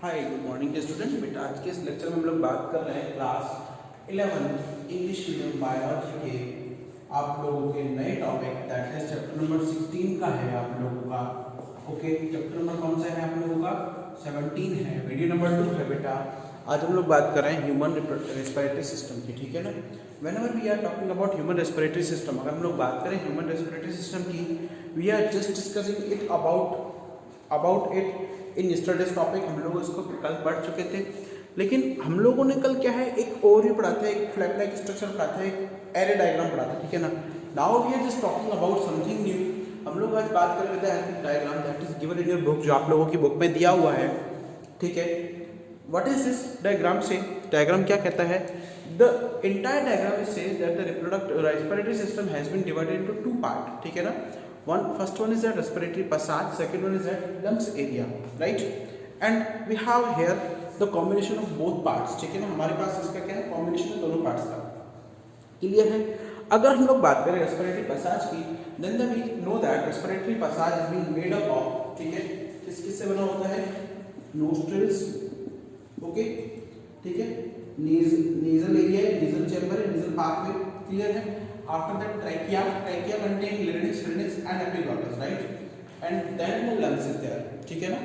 Hi good morning के student. बेटा आज के इस लेक्चर में हम लोग बात कर रहे हैं क्लास 11 इंग्लिश मीडियम बायोलॉजी के आप लोगों के नए टॉपिक दैट है चैप्टर नंबर 16 का है आप लोगों का। ओके, चैप्टर नंबर कौन सा है आप लोगों का? 17 है, वीडियो नंबर 2 है बेटा। आज हम लोग बात कर रहे हैं ह्यूमन रेस्पिरेटरी सिस्टम की, ठीक है ना। Whenever we are talking about human respiratory system, अगर हम लोग बात करें ह्यूमन रेस्पिरेटरी सिस्टम की, we are just discussing it about it in yesterday's topic. हम लोग इसको कल पढ़ चुके थे, लेकिन हम लोगों ने कल क्या है एक ओवरव्यू पढ़ा था, एक फ्लैग लाइक स्ट्रक्चर पढ़ा था, एक एरे डायग्राम पढ़ा था, ठीक है ना। Now we are just talking about something new. हम लोग आज बात कर रहे थे diagram that is given in your book, जो आप लोगों की बुक में दिया हुआ है, ठीक है। व्हाट इज दिस डायग्राम से? डायग्राम क्या कहता है? The entire diagram says that the respiratory system has been divided into two part, ठीक है ना। First one is that respiratory passage, second one is that lungs area, right? And we have here the combination of both parts, ठीक है ना। हमारे पास इसका क्या है? कॉम्बिनेशन है दोनों पार्ट्स का। क्लियर है? अगर हम लोग बात करें रेस्पिरेटरी पैसेज की, then we know that respiratory passage is being made up of, ठीक है, किस-किस से बना होता है? nostrils, ओके, ठीक है, nasal area, nasal chamber, nasal pathway, clear है। After that trachea contain larynx, pharynx and epiglottis, right? And then the lungs is there, ठीक है ना।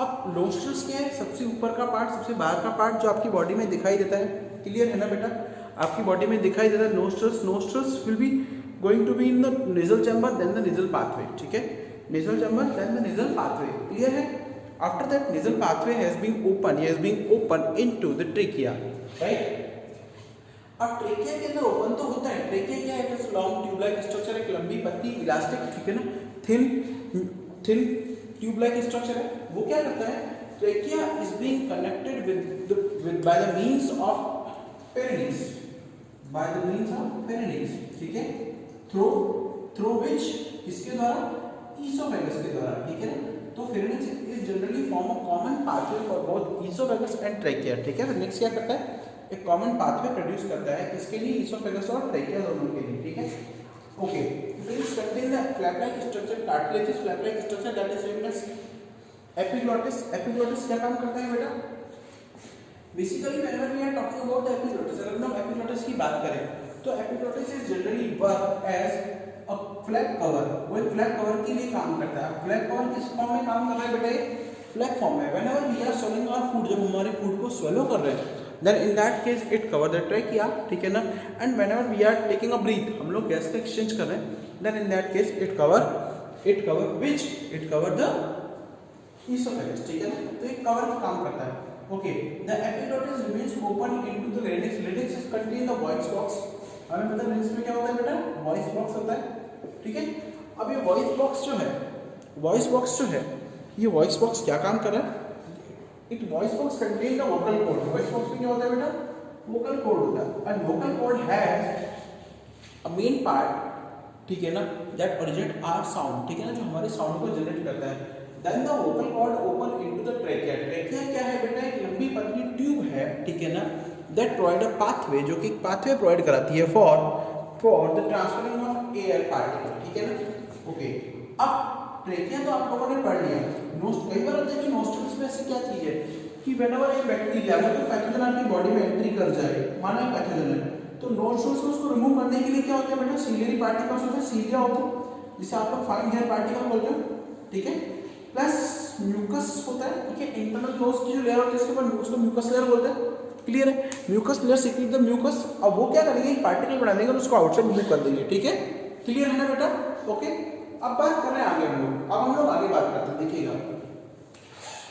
अब nostrils क्या है? सबसे ऊपर का पार्ट, सबसे बाहर का पार्ट जो आपकी बॉडी में दिखाई देता है, क्लियर है ना बेटा? आपकी बॉडी में दिखाई देता है nostrils will be going to be in the nasal chamber, then the nasal pathway, ठीक है। nasal chamber, then the nasal pathway, clear है। After that nasal pathway has been opened into the trachea, right? अब trachea के अंदर open तो होता है। Trachea क्या है? It is long tube like structure, एक लंबी पतली इलास्टिक, ठीक है ना, थिन ट्यूब लाइक स्ट्रक्चर है। वो क्या करता है? Trachea is being connected with by the means of pharynx, ठीक है, थ्रू व्हिच, इसके द्वारा, ईसोफेगस के द्वारा, ठीक है ना। तो pharynx is generally form a common pathway for both oesophagus and trachea, ठीक है। नेक्स्ट क्या करता है? एक कॉमन पाथवे प्रोड्यूस करता है, किसके लिए? ईसोफेगस और ट्रेकिया दोनों के लिए, ठीक है। Okay, pharynx contain the flap like structure, cartilages flap like structure that is named as epiglottis. Epiglottis क्या काम करता है बेटा? Basically whenever we are talking about the epiglottis, अगर हम एपिग्लॉटिस की बात करें तो epiglottis is generally work as a flap cover. वो फ्लैप कवर के लिए काम करता है। फ्लैप कवर किस फॉर्म में काम कर रहा है बेटा? फ्लैप फॉर्म में। Whenever we are swallowing our food, जब हमारे फूड को स्वेलो कर रहे हैं, then in that case it cover the trachea, ठीक है ना। and whenever we are taking a breath, हम लोग गैस का एक्सचेंज कर रहे हैं, then in that case it cover the esophagus, ठीक है ना। तो एक कवर का काम करता है। okay, the epiglottis remains open into the larynx. larynx is contain the voice box। हमें पता है larynx में क्या होता है बेटा? voice box होता है, ठीक है। अब ये voice box जो है, ये voice box क्या काम कर रहा है? It voice box contain the vocal cord। voice box में क्या होता है बेटा? vocal cord होता है। and vocal cord has a main part, ठीक है ना, that originate our sound, ठीक है ना, जो हमारे साउंड को जनरेट करता है। then the vocal cord open into the trachea। trachea क्या है बेटा? एक लंबी पतली ट्यूब है, ठीक है ना, that provide a pathway, जो कि पाथवे प्रोवाइड कराती है for the transferring of air particle, ठीक है ना। ओके, अब ट्रेकिया तो आप लोगों ने पढ़ लिया। कई बार होता है कि नोस्ट्रल्स में ऐसी क्या चीज है कि व्हेनेवर एक बैक्टीरिया अगर कोई पैथोजन आपकी बॉडी में एंट्री कर जाए, माना एक पैथोजन है, तो नोस्ट्रल्स में उसको रिमूव करने के लिए क्या होता है बेटा? सीलियरी पार्टिकल्स होते हैं, सीलिया होता है, जिसे आप लोग फाइन हेयर पार्टिकल बोलते हो, ठीक है, प्लस म्यूकस होता है, ठीक है। इंटरनल नोज की जो लेयर होती है इसके ऊपर उसको म्यूकस लेयर बोलते हैं, क्लियर है। Mucus layer secrete the mucus. अब वो क्या करेंगे? एक पार्टिकल बना देंगे और उसको आउटसाइड मूव कर देंगे, ठीक है, क्लियर है ना बेटा? ओके, अब बात कर रहे हैं आगे हम लोग। अब हम लोग आगे बात करते हैं, देखिएगा।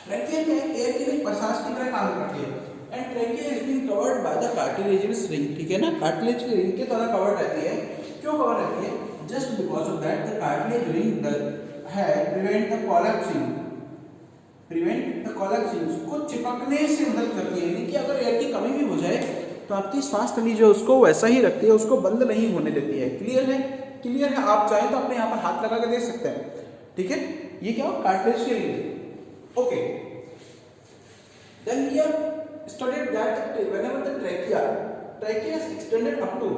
ट्रेकिया क्या है? एयर के लिए पैसेज की तरह काम करती है। And trachea is being covered by the cartilaginous ring, ठीक है ना। कार्टिलेज की रिंग के द्वारा कवर रहती है। क्यों कवर रहती है? Just because of that the cartilage ring है प्रिवेंट द कोलैप्सिंग, उसको चिपकने से मदद करती है। यानी कि अगर एयर की कमी भी हो जाए तो आपकी श्वास नली जो उसको वैसा ही रखती है, उसको बंद नहीं होने देती है। क्लियर है? क्लियर है? आप चाहें तो अपने यहाँ पर हाथ लगा के देख सकते हैं, ठीक है। ये क्या हो? कार्टिलेज के लिए। Okay, then we have studied that whenever the trachea is extended up to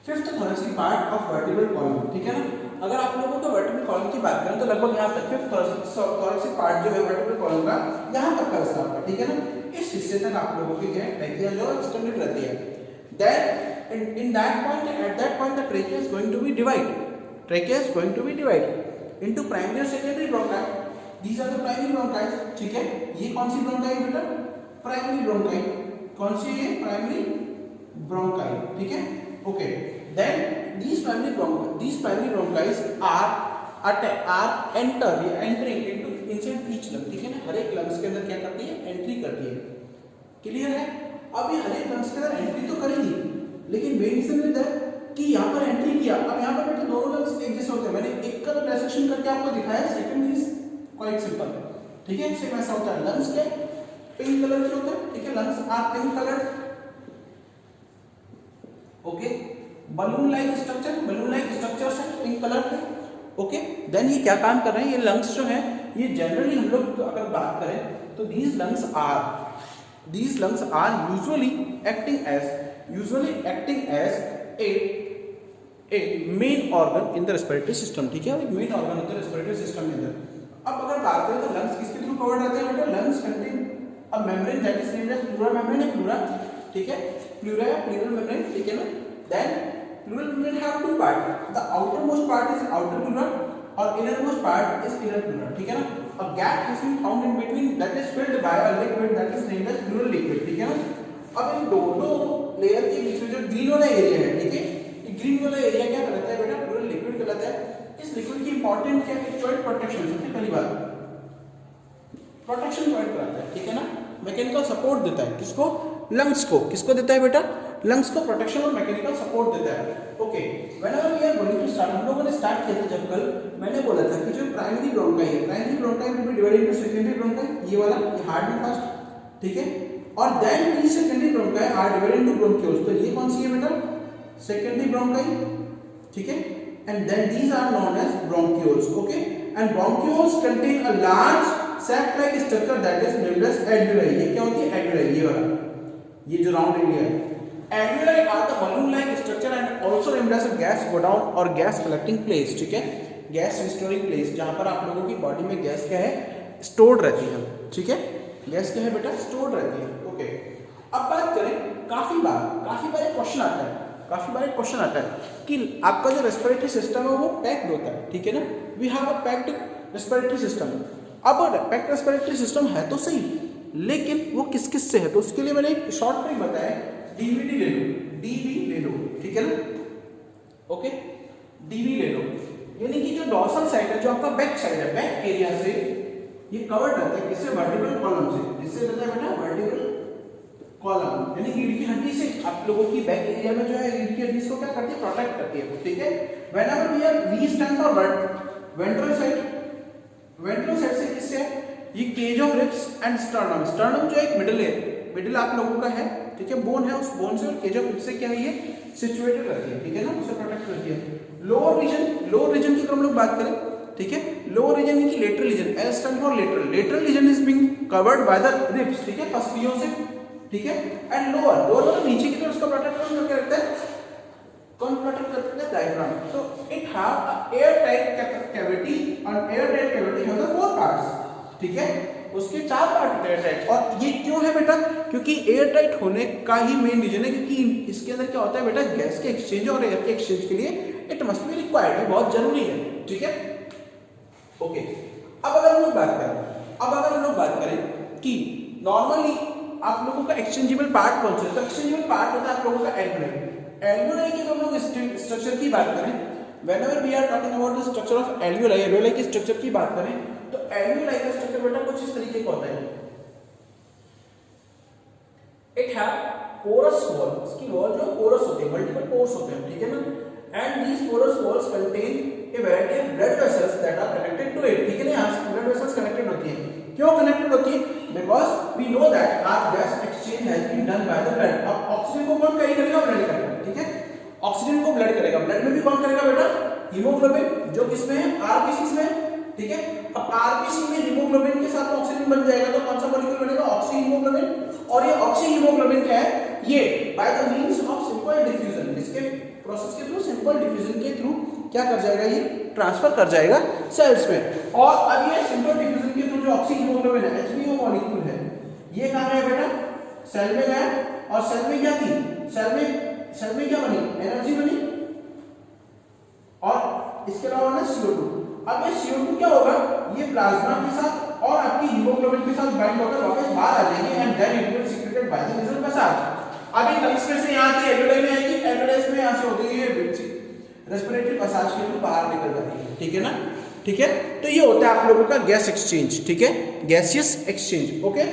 fifth thoracic part of vertebral column, ठीक है ना। अगर आप लोगों को वर्टिब्रल कॉलम की बात करें तो लगभग यहाँ तक फिफ्थ thoracic पार्ट जो है वर्टिब्रल कॉलम का यहाँ तक का हिस्सा आपका, ठीक है ना, इस हिस्से तक आप लोगों की क्या है ट्रेकिया जो एक्सटेंडेड रहती है। Then in that point, at that point the trachea is going to be divided into primary और secondary bronchi. These are the primary bronchi, ठीक है। ये कौन सी bronchi है बेटा? Primary bronchi। कौन सी है? प्राइमरी bronchi, ठीक है। Okay, then these primary bronchi are entering into inside each lung, ठीक है ना। हर एक लंग्स के अंदर क्या करती है? एंट्री करती है। क्लियर है? अब ये हर एक लंग्स के अंदर एंट्री तो करेगी, लेकिन मेन रीजन है कि यहाँ पर एंट्री किया। अब यहाँ पर बेटे दोनों लंग्स एक जैसे होते हैं। मैंने एक का तो डायसेक्शन करके आपको दिखाया, सेकंड इज क्वाइट सिंपल, ठीक है। सेम ऐसा होता है। लंग्स के पिंक कलर के होते हैं, ठीक है। Lungs are pink colour, okay. Balloon like structure से पिंक कलर के, ओके। देन ये क्या काम कर रहे हैं? ये लंग्स जो है ये जनरली हम लोग अगर बात करें तो these lungs are usually acting as a main organ in the respiratory system, ठीक है। मेन ऑर्गन होता है रेस्पिरेटरी सिस्टम के अंदर। अब अगर बात करें तो लंग्स किसके थ्रू कवर्ड रहते हैं बेटा? Lungs contain a membrane that is named as pleural membrane है, प्लूरा, ठीक है। प्लूरा या प्लूरल मेम्ब्रेन, ठीक है ना। Then pleural membrane have two part, the outer most part is outer pleura और inner most part is inner pleura, ठीक है ना। A gap has been found in between that is filled by a liquid that is named as pleural liquid, ठीक है ना। अब इन दोनों layer के बीच में जो ग्रीन वाला एरिया है, ठीक है, ये ग्रीन वाला एरिया क्या कहलाता है बेटा? प्लूरल लिक्विड कहलाता है। इस लिक्विड की इंपॉर्टेंट क्या है? जॉइंट प्रोटेक्शन, सबसे पहली बात प्रोटेक्शन प्रोवाइड कराता है, ठीक है ना। मैकेनिकल सपोर्ट देता है किसको? लंग्स को। किसको देता है बेटा? लंग्स को प्रोटेक्शन और मैकेनिकल सपोर्ट देता है। Okay, whenever we are going to start, हम लोगों ने स्टार्ट किया था जब कल मैंने बोला था कि जो प्राइमरी ब्रोंकाई है, primary bronchi will be divided into secondary bronchi, ये वाला, ये हार्ड में फर्स्ट, ठीक है। और then the secondary bronchi are divided into bronchioles, तो ये कौन सी है बेटा? सेकेंडरी ब्रोंकाई, ठीक है। And then these are known as bronchioles, okay. And bronchioles contain a large sac like structure that is named as alveoli। ये क्या होती है? alveoli, ये वाला, ये जो राउंड एरिया है। alveoli are the balloon like structure and also named as a gas godown और gas collecting place, ठीक है। गैस स्टोरिंग प्लेस, जहां पर आप लोगों की बॉडी में गैस क्या है? स्टोर्ड रहती है, ठीक है। गैस क्या है बेटा? स्टोर्ड रहती है, ओके। अब बात करें, काफी बार एक क्वेश्चन आता है कि आपका जो रेस्पिरेटरी सिस्टम है वो पैक्ड होता है, ठीक है ना। We have a packed respiratory system. अब पैक्ड रेस्पिरेटरी सिस्टम है तो सही, लेकिन वो किस किस से है? तो उसके लिए मैंने एक शॉर्ट ट्रिक बताया, डीवी ले लो, ठीक है ना, ओके। डीवी ले लो, यानी कि जो डॉर्सल साइड है, जो आपका बैक साइड है, बैक एरिया से ये कवर्ड रहता है किससे? वर्टिब्रल कॉलम से। किससे रहता है बेटा? वर्टिब्रल कॉलम, यानी रीढ़ की हड्डी से। आप लोगों की बैक एरिया में जो है रीढ़ की हड्डी को क्या करती है? प्रोटेक्ट करती है, ठीक है। Whenever we stand for ventral side से किससे है? ये cage of ribs and sternum. Sternum जो एक मिडिल आप लोगों का है, ठीक है, बोन है, उस बोन से और केज ऑफ रिब्स से क्या है? ये सिचुएटेड रहती है, ठीक है ना, उसे प्रोटेक्ट करती है। लोअर रीजन की अगर हम लोग बात करें, ठीक है, लोअर रीजन की lateral region, L stand for lateral region is being covered by the ribs, ठीक है, पसलियों से, ठीक है। एंड लोअर मतलब नीचे की तरफ उसका प्रोटेक्ट करके रखता है, कौन प्रोटेक्ट करता है? डायफ्राम। तो it have a air tight cavity और air tight cavity have the 4 parts, ठीक है, उसके 4 पार्ट एयर टाइट। और ये क्यों है बेटा? क्योंकि एयर टाइट होने का ही मेन रीजन है क्योंकि इसके अंदर क्या होता है बेटा? गैस के एक्सचेंज और एयर के एक्सचेंज के लिए इट मस्ट बी रिक्वायर्ड, ये बहुत जरूरी है, ठीक है, ओके। अब अगर हम लोग बात करें कि नॉर्मली आप लोगों का एक्सचेंजेबल पार्ट कौन सा है? तो एक्सचेंजेबल पार्ट होता है आप लोगों का एल्वियोलाई। एल्वियोलाई की हम लोग स्ट्रक्चर की बात करें, whenever we are talking about the structure of alveoli की स्ट्रक्चर की बात करें तो एल्वियोलाई का स्ट्रक्चर बेटा कुछ इस तरीके का होता है। इट हैव पोरस वॉल, इसकी वॉल जो पोरस होती है, मल्टीपल पोर्स होते हैं, ठीक है ना। And these porous walls contain a variety of blood vessels that are connected to it, ठीक है ना। यहाँ से ब्लड वेसल्स कनेक्टेड होती है। क्यों कनेक्टेड होती है? Because we know that our gas exchange has been done by the blood. अब ऑक्सीजन को कौन कैरी करेगा? ब्लड करेगा, ठीक है, ऑक्सीजन को ब्लड करेगा। ब्लड में भी कौन करेगा बेटा? हीमोग्लोबिन, जो किसमें है? आरबीसी में, ठीक है। अब आरबीसी में हीमोग्लोबिन के साथ ऑक्सीजन बन जाएगा तो कौन सा मॉलिक्यूल बनेगा? Oxy haemoglobin. और ये ऑक्सी हीमोग्लोबिन क्या है? ये by the means of simple diffusion, इसके प्रोसेस के थ्रू, सिंपल डिफ्यूजन के थ्रू क्या कर जाएगा? ये ट्रांसफर कर जाएगा सेल्स में। और अब ये सिंपल डिफ्यूजन के थ्रू जो ऑक्सीहीमोग्लोबिन है HbO मॉलिक्यूल है, ये कहाँ गया बेटा? सेल में गया, और सेल में क्या थी? सेल में क्या बनी? एनर्जी बनी, और इसके अलावा ना CO2। अब ये CO2 क्या होगा? ये प्लाज्मा के साथ और आपकी हीमोग्लोबिन के साथ बाइंड होकर वापस बाहर आ जाएगी and then it will secreted by the nasal passage. अब ये लंग्स में से यहाँ की एल्वेओलाई में आएगी, एल्वेओलाई में यहाँ से होती है रेस्पिरेटरी पैसेज के लिए बाहर निकल जाती है, ठीक है ना? ठीक है, तो ये होता है आप लोगों का गैस एक्सचेंज, ठीक है, gaseous exchange. Okay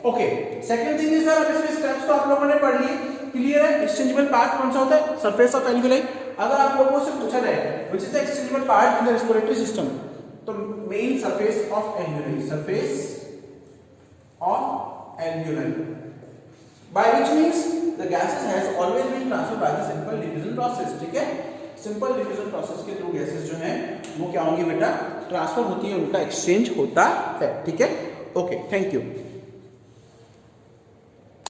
okay, second thing is sir, अब इसमें स्टेप्स तो आप लोगों ने पढ़ लिए, क्लियर है? एक्सचेंजेबल पार्ट कौन सा होता है? Surface of alveoli. अगर आप लोगों से पूछा जाए which is the exchangeable part in the respiratory system, तो main surface of alveoli, surface of alveoli, by which means the gases has always been transferred by the simple diffusion process, ठीक है? Simple diffusion process के through gases जो हैं वो क्या होंगी बेटा? ट्रांसफर होती है, उनका एक्सचेंज होता है, ठीक है? Okay, thank you.